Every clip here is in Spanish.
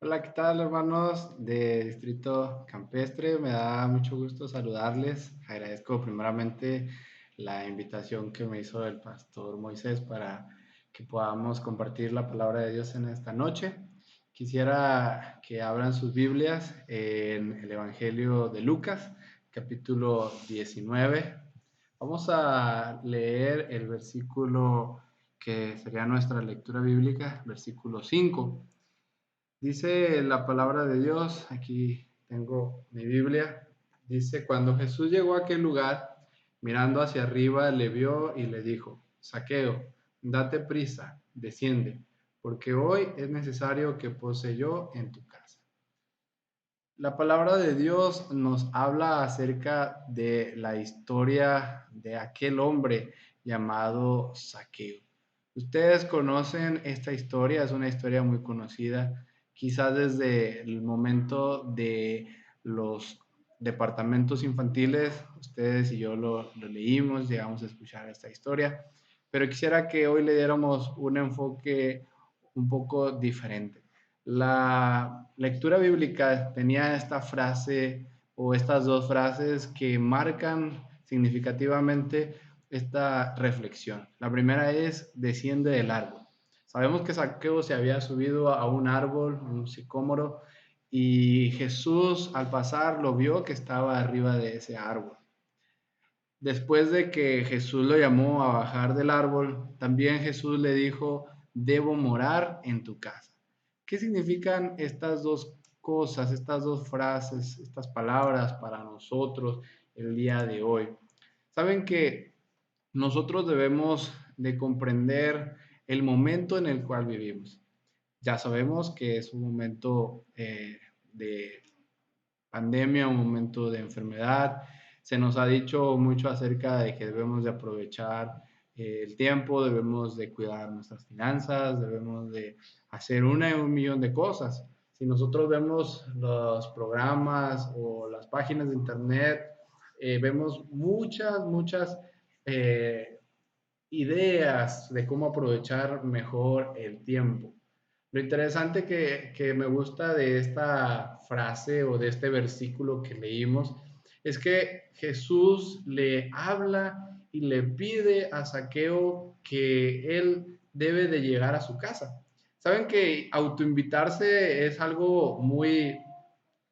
Hola, ¿qué tal, hermanos de Distrito Campestre? Me da mucho gusto saludarles. Agradezco primeramente la invitación que me hizo el pastor Moisés para que podamos compartir la palabra de Dios en esta noche. Quisiera que abran sus Biblias en el Evangelio de Lucas, capítulo 19. Vamos a leer el versículo que sería nuestra lectura bíblica, versículo 5. Dice la palabra de Dios, aquí tengo mi Biblia, dice, cuando Jesús llegó a aquel lugar, mirando hacia arriba, le vio y le dijo, Zaqueo, date prisa, desciende, porque hoy es necesario que pose yo en tu casa. La palabra de Dios nos habla acerca de la historia de aquel hombre llamado Zaqueo. Ustedes conocen esta historia, es una historia muy conocida, quizás desde el momento de los departamentos infantiles, ustedes y yo lo leímos, llegamos a escuchar esta historia, pero quisiera que hoy le diéramos un enfoque un poco diferente. La lectura bíblica tenía esta frase o estas dos frases que marcan significativamente esta reflexión. La primera es desciende del árbol. Sabemos que Zaqueo se había subido a un árbol, un sicómoro, y Jesús al pasar lo vio que estaba arriba de ese árbol. Después de que Jesús lo llamó a bajar del árbol, también Jesús le dijo, debo morar en tu casa. ¿Qué significan estas dos cosas, estas dos frases, estas palabras para nosotros el día de hoy? Saben que nosotros debemos de comprender el momento en el cual vivimos. Ya sabemos que es un momento de pandemia, un momento de enfermedad. Se nos ha dicho mucho acerca de que debemos de aprovechar el tiempo, debemos de cuidar nuestras finanzas, debemos de hacer una y un millón de cosas. Si nosotros vemos los programas o las páginas de internet, vemos muchas eh, ideas de cómo aprovechar mejor el tiempo. Lo interesante que me gusta de esta frase o de este versículo que leímos es que Jesús le habla y le pide a Zaqueo que él debe de llegar a su casa. Saben que autoinvitarse es algo muy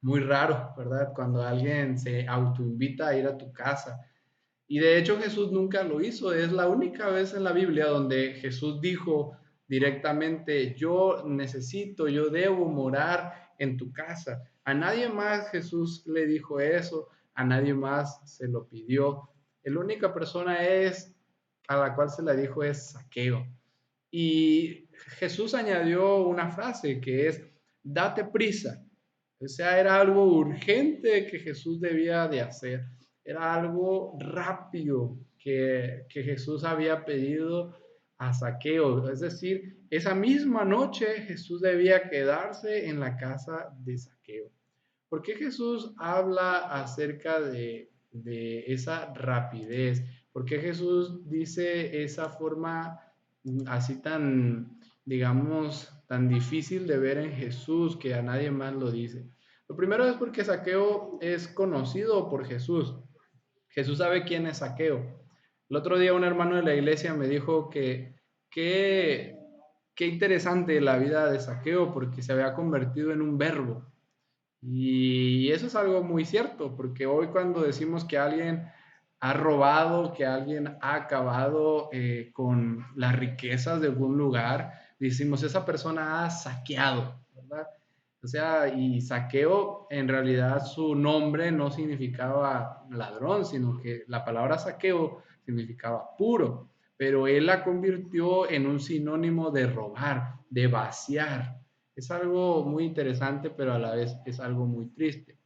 raro, ¿verdad? Cuando alguien se autoinvita a ir a tu casa. Y de hecho Jesús nunca lo hizo. Es la única vez en la Biblia donde Jesús dijo directamente, yo debo morar en tu casa. A nadie más Jesús le dijo eso, a nadie más se lo pidió. La única persona a la cual se la dijo es Zaqueo. Y Jesús añadió una frase que es, date prisa. O sea, era algo urgente que Jesús debía de hacer. Era algo rápido que Jesús había pedido a Zaqueo. Es decir, esa misma noche Jesús debía quedarse en la casa de Zaqueo. ¿Por qué Jesús habla acerca de esa rapidez? ¿Por qué Jesús dice esa forma así tan, digamos, tan difícil de ver en Jesús que a nadie más lo dice? Lo primero es porque Saqueo es conocido por Jesús. Jesús sabe quién es Saqueo. El otro día un hermano de la iglesia me dijo que qué interesante la vida de Saqueo porque se había convertido en un verbo. Y eso es algo muy cierto, porque hoy cuando decimos que alguien ha robado, que alguien ha acabado con las riquezas de algún lugar, decimos, esa persona ha saqueado, ¿verdad? O sea, y saqueo, en realidad su nombre no significaba ladrón, sino que la palabra saqueo significaba puro, pero él la convirtió en un sinónimo de robar, de vaciar. Es algo muy interesante, pero a la vez es algo muy triste.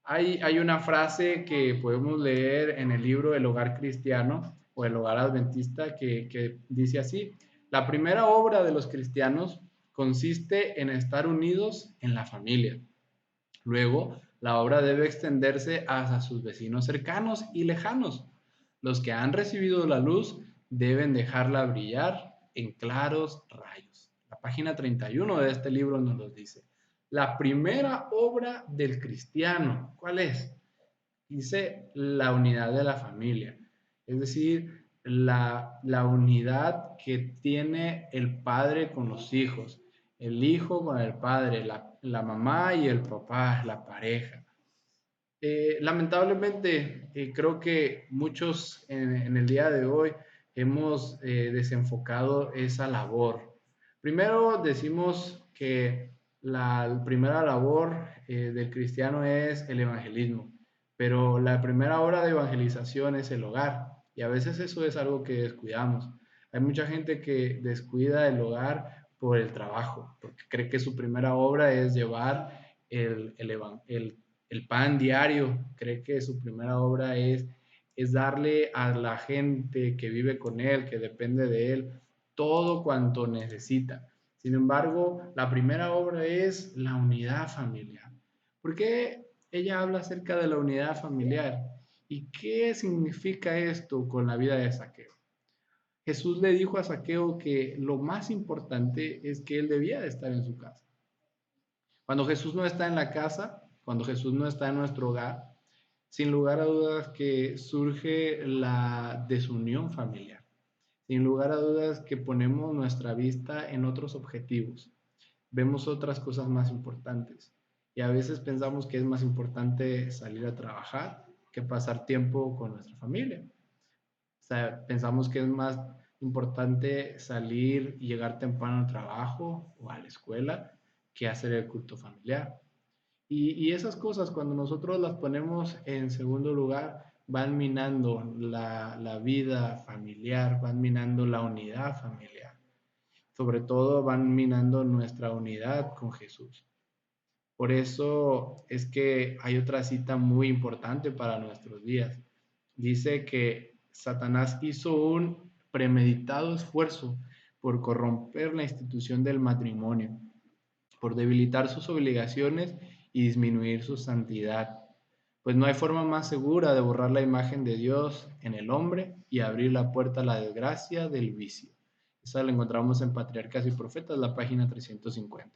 Hay una frase que podemos leer en el libro El Hogar Cristiano o El Hogar Adventista que dice así, la primera obra de los cristianos consiste en estar unidos en la familia. Luego, la obra debe extenderse hacia sus vecinos cercanos y lejanos. Los que han recibido la luz deben dejarla brillar en claros rayos. La página 31 de este libro nos lo dice. La primera obra del cristiano, ¿cuál es? Dice la unidad de la familia, es decir, la unidad que tiene el padre con los hijos, el hijo con el padre, la mamá y el papá, la pareja. Lamentablemente, creo que muchos en el día de hoy hemos desenfocado esa labor. Primero decimos que la primera labor del cristiano es el evangelismo, pero la primera obra de evangelización es el hogar, y a veces eso es algo que descuidamos. Hay mucha gente que descuida el hogar por el trabajo, porque cree que su primera obra es llevar el pan diario, cree que su primera obra es darle a la gente que vive con él, que depende de él, todo cuanto necesita. Sin embargo, la primera obra es la unidad familiar. ¿Por qué ella habla acerca de la unidad familiar? ¿Y qué significa esto con la vida de Saqueo? Jesús le dijo a Saqueo que lo más importante es que él debía de estar en su casa. Cuando Jesús no está en la casa, cuando Jesús no está en nuestro hogar, sin lugar a dudas que surge la desunión familiar. Sin lugar a dudas que ponemos nuestra vista en otros objetivos. Vemos otras cosas más importantes. Y a veces pensamos que es más importante salir a trabajar que pasar tiempo con nuestra familia. O sea, pensamos que es más importante salir y llegar temprano al trabajo o a la escuela que hacer el culto familiar. Y esas cosas, cuando nosotros las ponemos en segundo lugar, van minando la vida familiar, van minando la unidad familiar. Sobre todo van minando nuestra unidad con Jesús. Por eso es que hay otra cita muy importante para nuestros días. Dice que Satanás hizo un premeditado esfuerzo por corromper la institución del matrimonio, por debilitar sus obligaciones y disminuir su santidad. Pues no hay forma más segura de borrar la imagen de Dios en el hombre y abrir la puerta a la desgracia del vicio. Esa la encontramos en Patriarcas y Profetas, la página 350.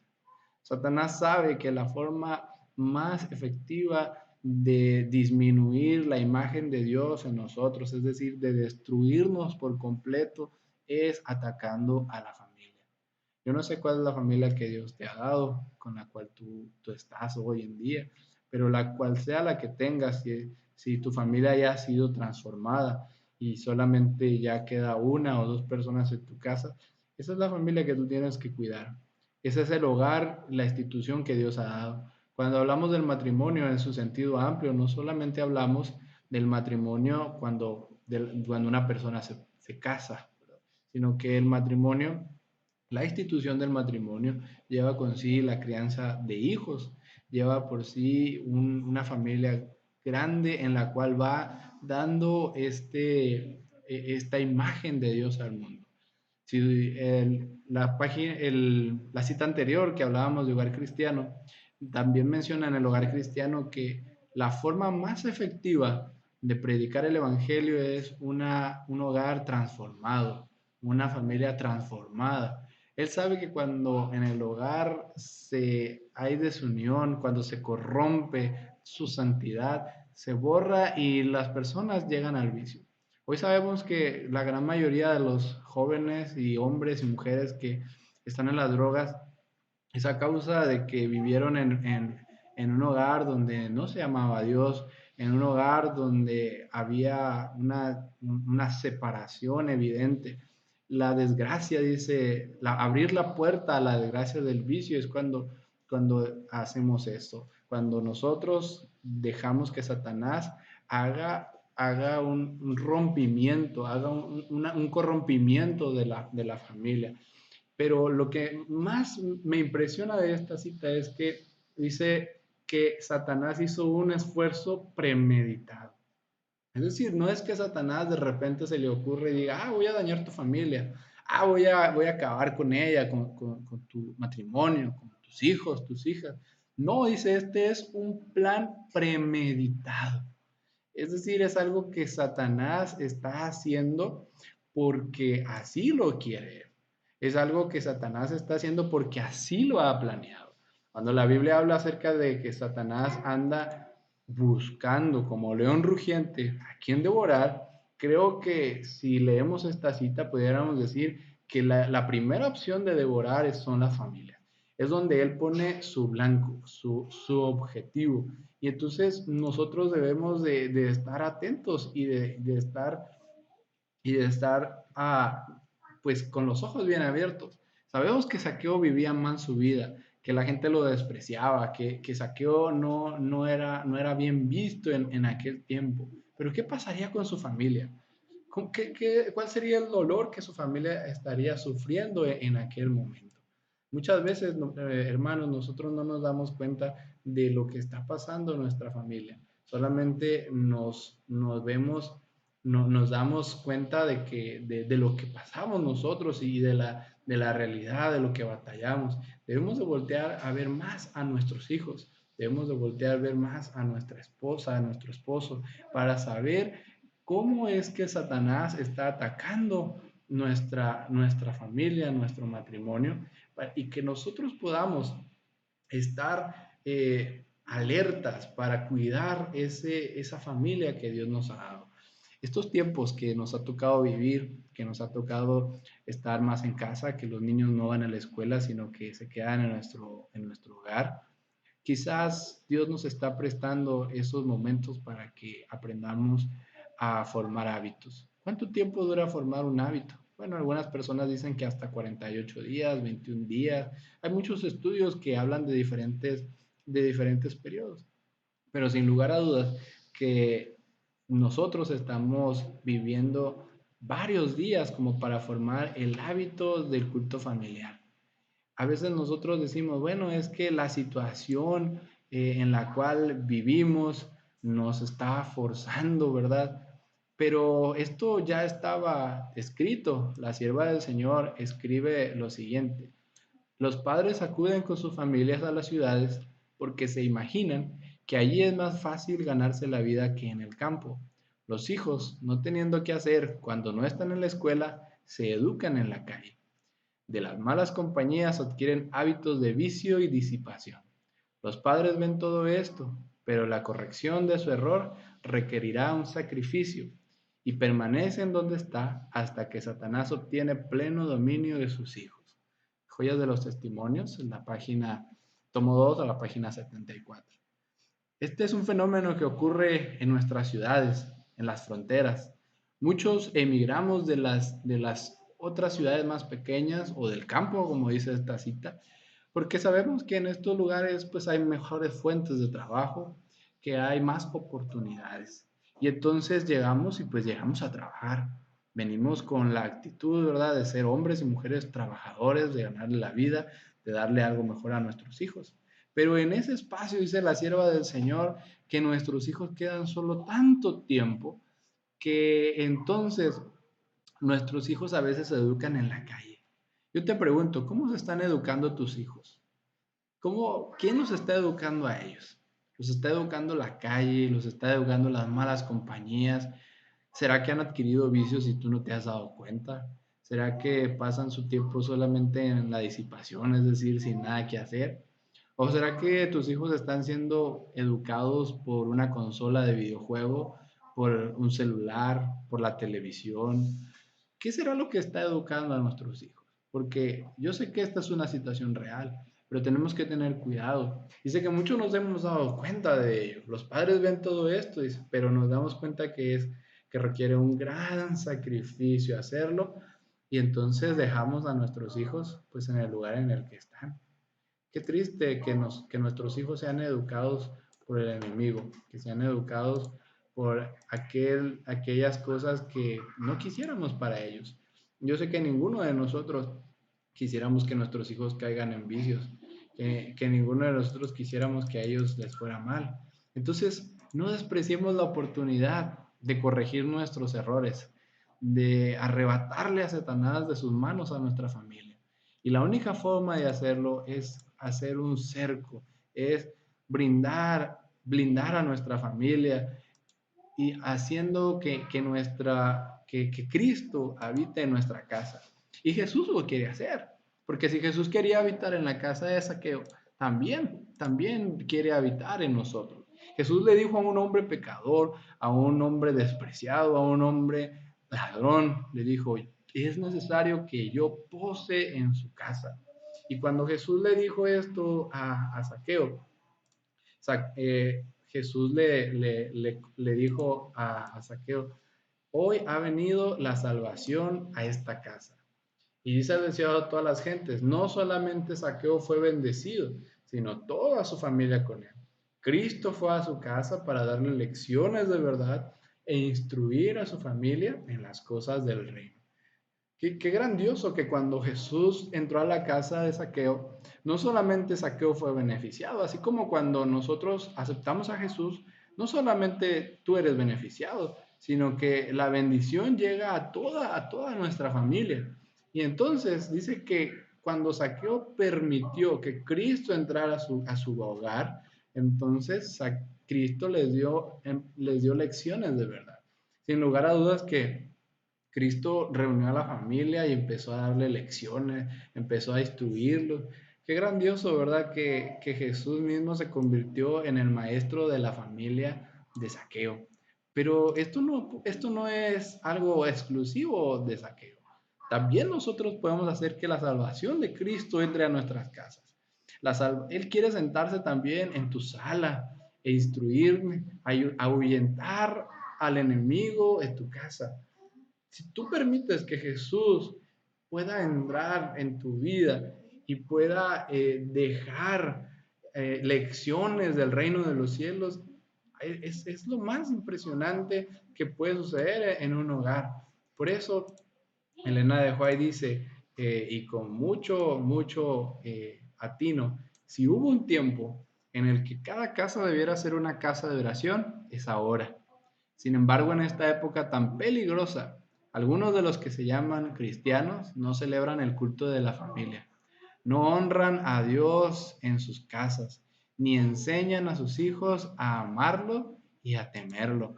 Satanás sabe que la forma más efectiva de disminuir la imagen de Dios en nosotros, es decir, de destruirnos por completo, es atacando a la familia. Yo no sé cuál es la familia que Dios te ha dado, con la cual tú estás hoy en día, pero la cual sea la que tengas, si tu familia ya ha sido transformada y solamente ya queda una o dos personas en tu casa, esa es la familia que tú tienes que cuidar. Ese es el hogar, la institución que Dios ha dado. Cuando hablamos del matrimonio en su sentido amplio, no solamente hablamos del matrimonio cuando una persona se casa, ¿verdad? Sino que el matrimonio, la institución del matrimonio lleva con sí la crianza de hijos, lleva por sí una familia grande en la cual va dando esta imagen de Dios al mundo. Si la cita anterior que hablábamos de hogar cristiano, también menciona en el hogar cristiano que la forma más efectiva de predicar el Evangelio es un hogar transformado, una familia transformada. Él sabe que cuando en el hogar hay desunión, cuando se corrompe su santidad, se borra y las personas llegan al vicio. Hoy sabemos que la gran mayoría de los jóvenes y hombres y mujeres que están en las drogas es a causa de que vivieron en un hogar donde no se llamaba a Dios, en un hogar donde había una separación evidente. La desgracia, dice, abrir la puerta a la desgracia del vicio es cuando hacemos esto, cuando nosotros dejamos que Satanás haga un rompimiento, haga un corrompimiento de la familia. Pero lo que más me impresiona de esta cita es que dice que Satanás hizo un esfuerzo premeditado. Es decir, no es que Satanás de repente se le ocurre y diga, voy a dañar tu familia, voy a acabar con ella, con tu matrimonio, con tus hijos, tus hijas. No, dice, este es un plan premeditado. Es decir, es algo que Satanás está haciendo porque así lo quiere. Es algo que Satanás está haciendo porque así lo ha planeado. Cuando la Biblia habla acerca de que Satanás anda buscando como león rugiente a quien devorar, creo que si leemos esta cita pudiéramos decir que la primera opción de devorar son las familias. Es donde él pone su blanco, su objetivo. Y entonces nosotros debemos de estar atentos y de estar pues con los ojos bien abiertos. Sabemos que Saqueo vivía mal su vida, que la gente lo despreciaba, que Saqueo no era bien visto en aquel tiempo. Pero ¿qué pasaría con su familia? ¿Cuál sería el dolor que su familia estaría sufriendo en aquel momento? Muchas veces, hermanos, nosotros no nos damos cuenta de lo que está pasando en nuestra familia. Solamente nos vemos, no, nos damos cuenta de lo que pasamos nosotros y de la realidad, de lo que batallamos. Debemos de voltear a ver más a nuestros hijos. Debemos de voltear a ver más a nuestra esposa, a nuestro esposo, para saber cómo es que Satanás está atacando nuestra familia, nuestro matrimonio, y que nosotros podamos estar alertas para cuidar esa familia que Dios nos ha dado. Estos tiempos que nos ha tocado vivir, que nos ha tocado estar más en casa, que los niños no van a la escuela, sino que se quedan en nuestro hogar, quizás Dios nos está prestando esos momentos para que aprendamos a formar hábitos. ¿Cuánto tiempo dura formar un hábito? Bueno, algunas personas dicen que hasta 48 días, 21 días. Hay muchos estudios que hablan de diferentes periodos, pero sin lugar a dudas que nosotros estamos viviendo varios días como para formar el hábito del culto familiar. A veces nosotros decimos, bueno, es que la situación en la cual vivimos nos está forzando, ¿verdad? Pero esto ya estaba escrito. La sierva del Señor escribe lo siguiente: los padres acuden con sus familias a las ciudades porque se imaginan que allí es más fácil ganarse la vida que en el campo. Los hijos, no teniendo qué hacer cuando no están en la escuela, se educan en la calle. De las malas compañías adquieren hábitos de vicio y disipación. Los padres ven todo esto, pero la corrección de su error requerirá un sacrificio y permanecen donde está hasta que Satanás obtiene pleno dominio de sus hijos. Joyas de los Testimonios, en la página, tomo 2 a la página 74. Este es un fenómeno que ocurre en nuestras ciudades, en las fronteras. Muchos emigramos de las otras ciudades más pequeñas o del campo, como dice esta cita, porque sabemos que en estos lugares pues hay mejores fuentes de trabajo, que hay más oportunidades. Y entonces llegamos y pues llegamos a trabajar. Venimos con la actitud, ¿verdad?, de ser hombres y mujeres trabajadores, de ganarle la vida, de darle algo mejor a nuestros hijos. Pero en ese espacio, dice la sierva del Señor, que nuestros hijos quedan solo tanto tiempo que entonces nuestros hijos a veces se educan en la calle. Yo te pregunto, ¿cómo se están educando tus hijos? ¿Quién los está educando a ellos? ¿Los está educando la calle? ¿Los está educando las malas compañías? ¿Será que han adquirido vicios y tú no te has dado cuenta? ¿Será que pasan su tiempo solamente en la disipación, es decir, sin nada que hacer? ¿O será que tus hijos están siendo educados por una consola de videojuego, por un celular, por la televisión? ¿Qué será lo que está educando a nuestros hijos? Porque yo sé que esta es una situación real, pero tenemos que tener cuidado. Dice que muchos nos hemos dado cuenta de ello. Los padres ven todo esto, dice, pero nos damos cuenta que requiere un gran sacrificio hacerlo, y entonces dejamos a nuestros hijos pues en el lugar en el que están. Qué triste que nuestros hijos sean educados por el enemigo, que sean educados por aquellas cosas que no quisiéramos para ellos. Yo sé que ninguno de nosotros quisiéramos que nuestros hijos caigan en vicios, que ninguno de nosotros quisiéramos que a ellos les fuera mal. Entonces, no despreciemos la oportunidad de corregir nuestros errores, de arrebatarle a Satanás de sus manos a nuestra familia. Y la única forma de hacerlo es hacer un cerco, es blindar a nuestra familia y haciendo que Cristo habite en nuestra casa. Y Jesús lo quiere hacer, porque si Jesús quería habitar en la casa de Saqueo, también quiere habitar en nosotros. Jesús le dijo a un hombre pecador, a un hombre despreciado, a un hombre ladrón, le dijo, es necesario que yo pose en su casa. Y cuando Jesús le dijo esto a Zaqueo, Jesús le dijo a Zaqueo, hoy ha venido la salvación a esta casa. Y dice el deseado a todas las gentes, no solamente Zaqueo fue bendecido, sino toda su familia con él. Cristo fue a su casa para darle lecciones de verdad e instruir a su familia en las cosas del reino. Qué grandioso que cuando Jesús entró a la casa de Zaqueo, no solamente Zaqueo fue beneficiado, así como cuando nosotros aceptamos a Jesús, no solamente tú eres beneficiado, sino que la bendición llega a toda nuestra familia. Y entonces dice que cuando Zaqueo permitió que Cristo entrara a su hogar, entonces Cristo les dio lecciones de verdad. Sin lugar a dudas que Cristo reunió a la familia y empezó a darle lecciones, empezó a instruirlos. Qué grandioso, ¿verdad? Que Jesús mismo se convirtió en el maestro de la familia de Zaqueo. Pero esto no es algo exclusivo de Zaqueo. También nosotros podemos hacer que la salvación de Cristo entre a nuestras casas. Él quiere sentarse también en tu sala e instruirme, ahuyentar al enemigo en tu casa. Si tú permites que Jesús pueda entrar en tu vida y pueda dejar lecciones del reino de los cielos, es lo más impresionante que puede suceder en un hogar. Por eso, Elena de White dice, y con mucho atino, si hubo un tiempo en el que cada casa debiera ser una casa de oración, es ahora. Sin embargo, en esta época tan peligrosa, algunos de los que se llaman cristianos no celebran el culto de la familia, no honran a Dios en sus casas, ni enseñan a sus hijos a amarlo y a temerlo.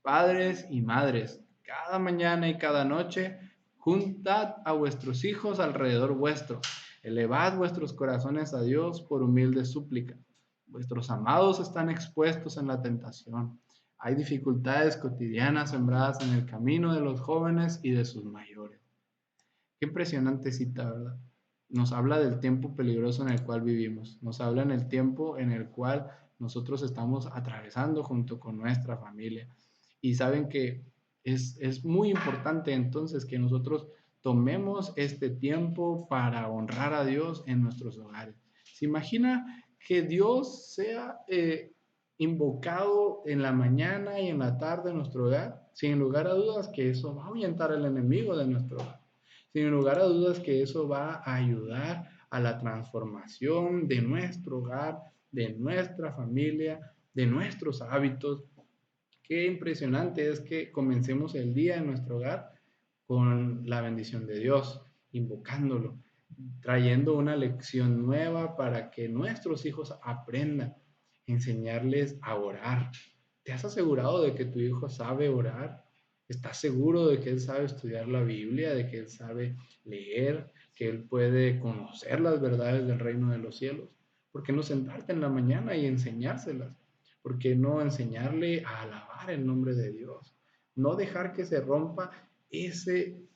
Padres y madres, cada mañana y cada noche, juntad a vuestros hijos alrededor vuestro, elevad vuestros corazones a Dios por humilde súplica. Vuestros amados están expuestos en la tentación. Hay dificultades cotidianas sembradas en el camino de los jóvenes y de sus mayores. Qué impresionante cita, ¿verdad? Nos habla del tiempo peligroso en el cual vivimos, nos habla en el tiempo en el cual nosotros estamos atravesando junto con nuestra familia. Y saben que es muy importante entonces que nosotros tomemos este tiempo para honrar a Dios en nuestros hogares. ¿Se imagina que Dios sea invocado en la mañana y en la tarde en nuestro hogar? Sin lugar a dudas que eso va a ahuyentar al enemigo de nuestro hogar. Sin lugar a dudas que eso va a ayudar a la transformación de nuestro hogar, de nuestra familia, de nuestros hábitos. Qué impresionante es que comencemos el día en nuestro hogar con la bendición de Dios, invocándolo, trayendo una lección nueva para que nuestros hijos aprendan, enseñarles a orar. ¿Te has asegurado de que tu hijo sabe orar? ¿Estás seguro de que él sabe estudiar la Biblia, de que él sabe leer, que él puede conocer las verdades del reino de los cielos? ¿Por qué no sentarte en la mañana y enseñárselas? ¿Por qué no enseñarle a alabar el nombre de Dios? No dejar que se rompa ese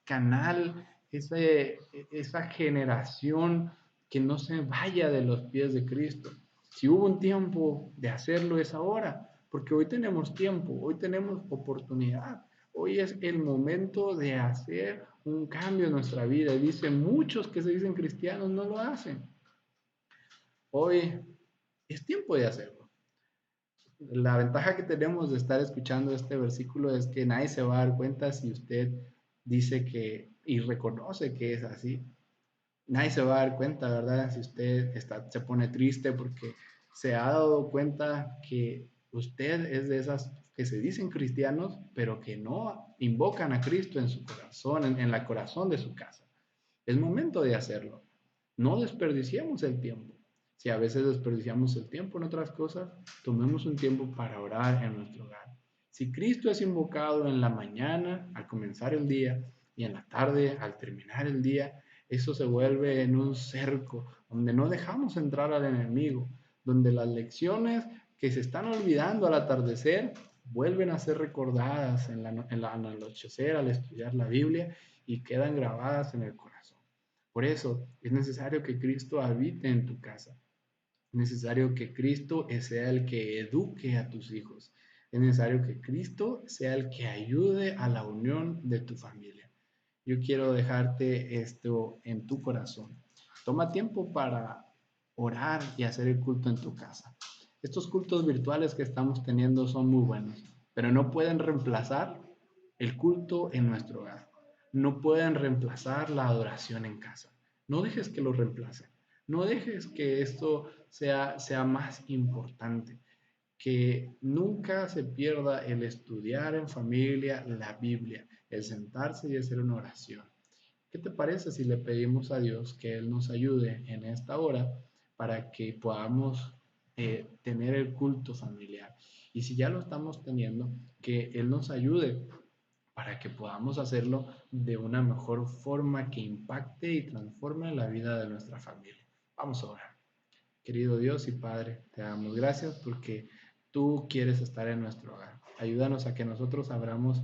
canal, esa generación que no se vaya de los pies de Cristo. Si hubo un tiempo de hacerlo, es ahora, porque hoy tenemos tiempo, hoy tenemos oportunidad, hoy es el momento de hacer un cambio en nuestra vida. Y dice, muchos que se dicen cristianos no lo hacen. Hoy es tiempo de hacerlo. La ventaja que tenemos de estar escuchando este versículo es que nadie se va a dar cuenta si usted dice que y reconoce que es así. Nadie se va a dar cuenta, ¿verdad? Si usted se pone triste porque se ha dado cuenta que usted es de esas que se dicen cristianos, pero que no invocan a Cristo en su corazón, en la corazón de su casa. Es momento de hacerlo. No desperdiciemos el tiempo. Si a veces desperdiciamos el tiempo en otras cosas, tomemos un tiempo para orar en nuestro hogar. Si Cristo es invocado en la mañana al comenzar el día y en la tarde al terminar el día, Eso se vuelve en un cerco donde no dejamos entrar al enemigo, donde las lecciones que se están olvidando al atardecer vuelven a ser recordadas al anochecer, al estudiar la Biblia, y quedan grabadas en el corazón. Por eso es necesario que Cristo habite en tu casa. Es necesario que Cristo sea el que eduque a tus hijos. Es necesario que Cristo sea el que ayude a la unión de tu familia. Yo quiero dejarte esto en tu corazón. Toma tiempo para orar y hacer el culto en tu casa. Estos cultos virtuales que estamos teniendo son muy buenos, pero no pueden reemplazar el culto en nuestro hogar. No pueden reemplazar la adoración en casa. No dejes que lo reemplacen. No dejes que esto sea más importante. Que nunca se pierda el estudiar en familia la Biblia, el sentarse y hacer una oración. ¿Qué te parece si le pedimos a Dios que Él nos ayude en esta hora para que podamos tener el culto familiar? Y si ya lo estamos teniendo, que Él nos ayude para que podamos hacerlo de una mejor forma que impacte y transforme la vida de nuestra familia. Vamos a orar. Querido Dios y Padre, te damos gracias porque tú quieres estar en nuestro hogar. Ayúdanos a que nosotros abramos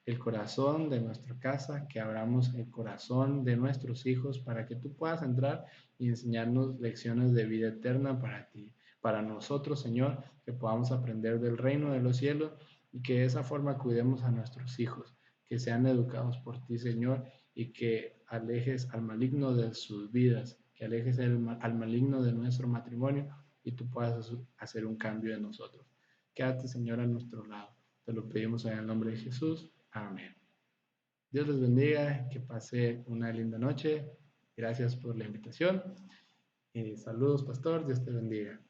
el corazón de nuestra casa, que abramos el corazón de nuestros hijos para que tú puedas entrar y enseñarnos lecciones de vida eterna para ti, para nosotros, Señor, que podamos aprender del reino de los cielos y que de esa forma cuidemos a nuestros hijos, que sean educados por ti, Señor, y que alejes al maligno de sus vidas, que alejes al maligno de nuestro matrimonio y tú puedas hacer un cambio en nosotros. Quédate, Señor, a nuestro lado. Te lo pedimos en el nombre de Jesús. Amén. Dios les bendiga, que pase una linda noche. Gracias por la invitación. Saludos, pastor. Dios te bendiga.